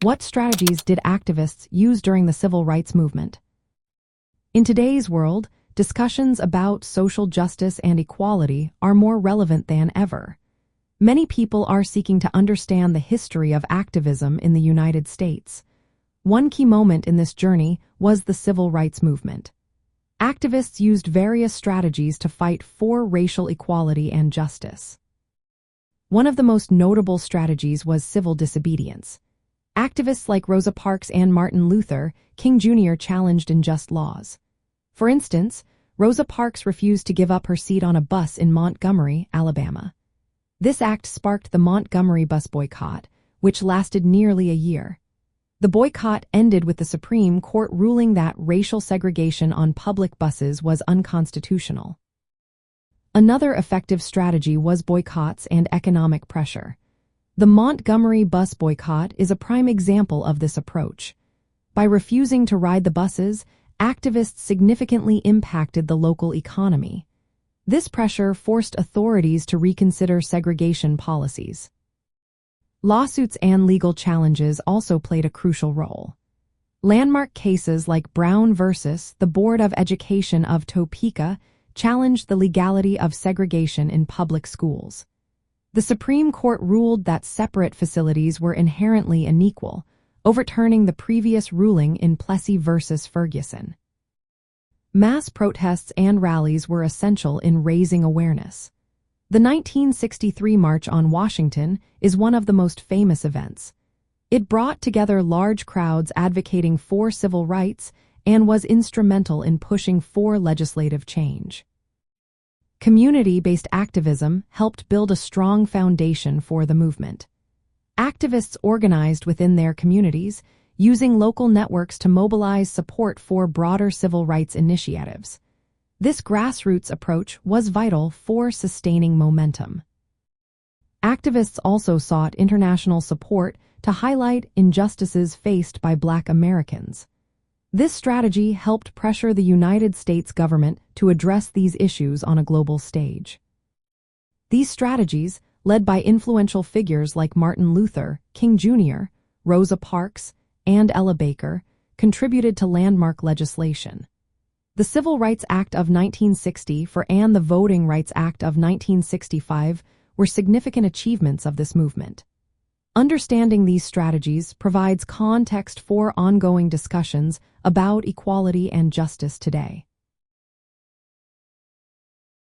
What strategies did activists use during the civil rights movement? In today's world, discussions about social justice and equality are more relevant than ever. Many people are seeking to understand the history of activism in the United States. One key moment in this journey was the civil rights movement. Activists used various strategies to fight for racial equality and justice. One of the most notable strategies was civil disobedience. Activists like Rosa Parks and Martin Luther King Jr. challenged unjust laws. For instance, Rosa Parks refused to give up her seat on a bus in Montgomery, Alabama. This act sparked the Montgomery bus boycott, which lasted nearly a year. The boycott ended with the Supreme Court ruling that racial segregation on public buses was unconstitutional. Another effective strategy was boycotts and economic pressure. The Montgomery bus boycott is a prime example of this approach. By refusing to ride the buses, activists significantly impacted the local economy. This pressure forced authorities to reconsider segregation policies. Lawsuits and legal challenges also played a crucial role. Landmark cases like Brown versus the Board of Education of Topeka challenged the legality of segregation in public schools. The Supreme Court ruled that separate facilities were inherently unequal, overturning the previous ruling in Plessy versus Ferguson. Mass protests and rallies were essential in raising awareness. The 1963 March on Washington is one of the most famous events. It brought together large crowds advocating for civil rights and was instrumental in pushing for legislative change. Community-based activism helped build a strong foundation for the movement. Activists organized within their communities, using local networks to mobilize support for broader civil rights initiatives. This grassroots approach was vital for sustaining momentum. Activists also sought international support to highlight injustices faced by Black Americans. This strategy helped pressure the United States government to address these issues on a global stage. These strategies, led by influential figures like Martin Luther King Jr., Rosa Parks, and Ella Baker, contributed to landmark legislation. The Civil Rights Act of 1960 and the Voting Rights Act of 1965 were significant achievements of this movement. Understanding these strategies provides context for ongoing discussions about equality and justice today.